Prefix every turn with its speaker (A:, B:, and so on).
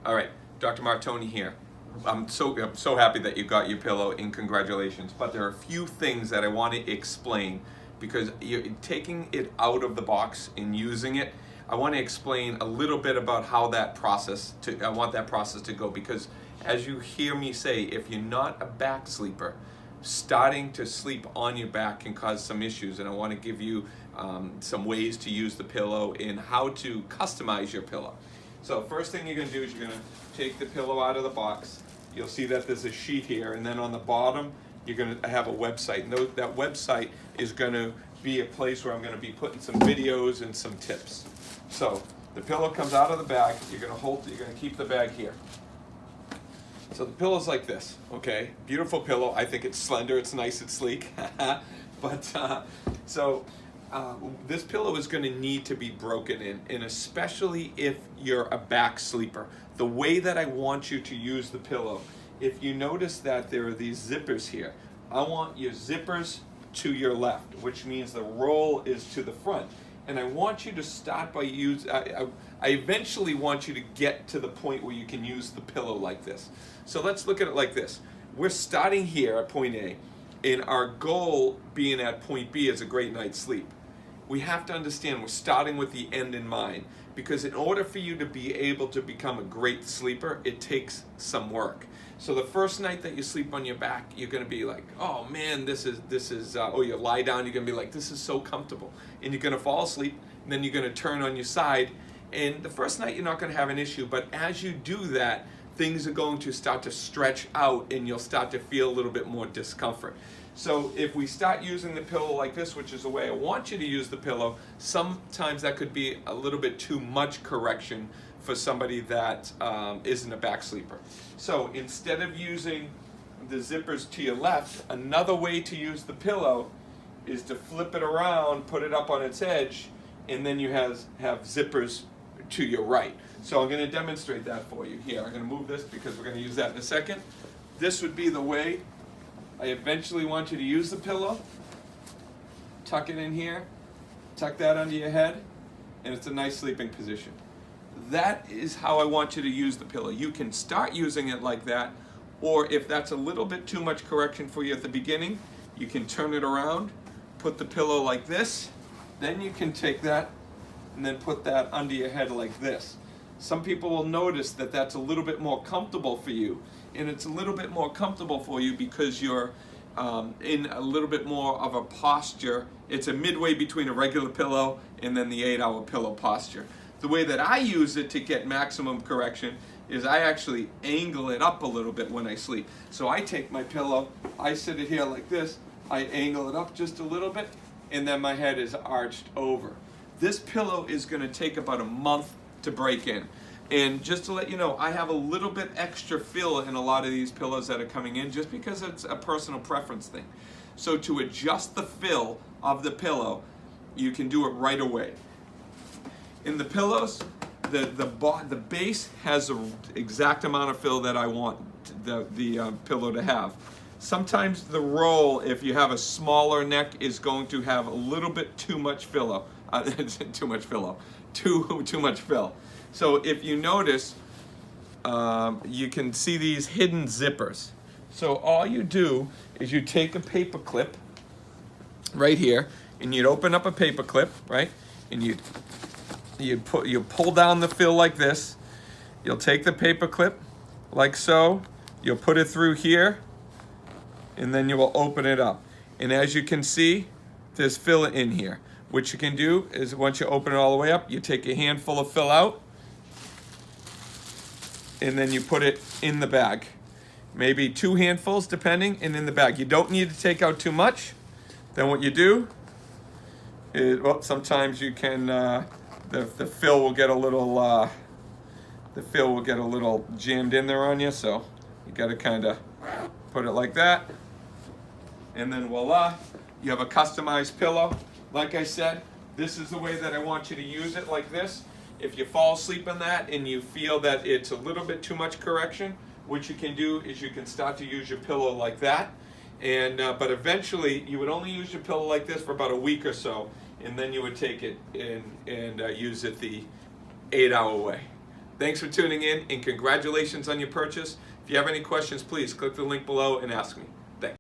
A: All right, Dr. Martoni here. I'm so happy that you got your pillow and congratulations. But there are a few things that I want to explain because you're taking it out of the box and using it. I want to explain a little bit about how I want that process to go because as you hear me say, if you're not a back sleeper, starting to sleep on your back can cause some issues, and I want to give you some ways to use the pillow and how to customize your pillow. So first thing you're going to do is you're going to take the pillow out of the box. You'll see that there's a sheet here, and then on the bottom you're going to have a website. And that website is going to be a place where I'm going to be putting some videos and some tips. So the pillow comes out of the bag. You're going to keep the bag here. So the pillow's like this, okay? Beautiful pillow. I think it's slender, it's nice, it's sleek. But this pillow is going to need to be broken in, and especially if you're a back sleeper. The way that I want you to use the pillow, if you notice that there are these zippers here, I want your zippers to your left, which means the roll is to the front. And I want you to start by I eventually want you to get to the point where you can use the pillow like this. So let's look at it like this. We're starting here at point A, and our goal being at point B is a great night's sleep. We have to understand we're starting with the end in mind, because in order for you to be able to become a great sleeper, it takes some work. So the first night that you sleep on your back, you're going to be like, oh man, this is or you lie down, you're going to be like, this is so comfortable. And you're going to fall asleep, and then you're going to turn on your side. And the first night you're not going to have an issue, but as you do that, things are going to start to stretch out and you'll start to feel a little bit more discomfort. So if we start using the pillow like this, which is the way I want you to use the pillow, sometimes that could be a little bit too much correction for somebody that isn't a back sleeper. So instead of using the zippers to your left, another way to use the pillow is to flip it around, put it up on its edge, and then you have zippers to your right. So I'm going to demonstrate that for you here. I'm going to move this because we're going to use that in a second. This would be the way I eventually want you to use the pillow. Tuck it in here, tuck that under your head, and it's a nice sleeping position. That is how I want you to use the pillow. You can start using it like that, or if that's a little bit too much correction for you at the beginning, you can turn it around, put the pillow like this, then you can take that and then put that under your head like this. Some people will notice that that's a little bit more comfortable for you, and it's a little bit more comfortable for you because you're in a little bit more of a posture. It's a midway between a regular pillow and then the 8-hour pillow posture. The way that I use it to get maximum correction is I actually angle it up a little bit when I sleep. So I take my pillow, I sit it here like this, I angle it up just a little bit, and then my head is arched over. This pillow is going to take about a month to break in. And just to let you know, I have a little bit extra fill in a lot of these pillows that are coming in just because it's a personal preference thing. So to adjust the fill of the pillow, you can do it right away. In the pillows, the base has the exact amount of fill that I want the pillow to have. Sometimes the roll, if you have a smaller neck, is going to have a little bit too much fill. Too much fill. So if you notice, you can see these hidden zippers. So all you do is you take a paper clip right here, and you'd open up a paper clip, right? And you pull down the fill like this. You'll take the paper clip like so. You'll put it through here, and then you will open it up. And as you can see, there's fill in here. What you can do is once you open it all the way up, you take a handful of fill out, and then you put it in the bag. Maybe 2 handfuls depending, and in the bag. You don't need to take out too much. Then what you do is, well, sometimes you can, the fill will get a little, jammed in there on you, so you gotta kinda put it like that. And then voila, you have a customized pillow. Like I said, this is the way that I want you to use it, like this. If you fall asleep on that and you feel that it's a little bit too much correction, what you can do is you can start to use your pillow like that. And but eventually, you would only use your pillow like this for about a week or so, and then you would take it and use it the 8-hour way. Thanks for tuning in, and congratulations on your purchase. If you have any questions, please click the link below and ask me.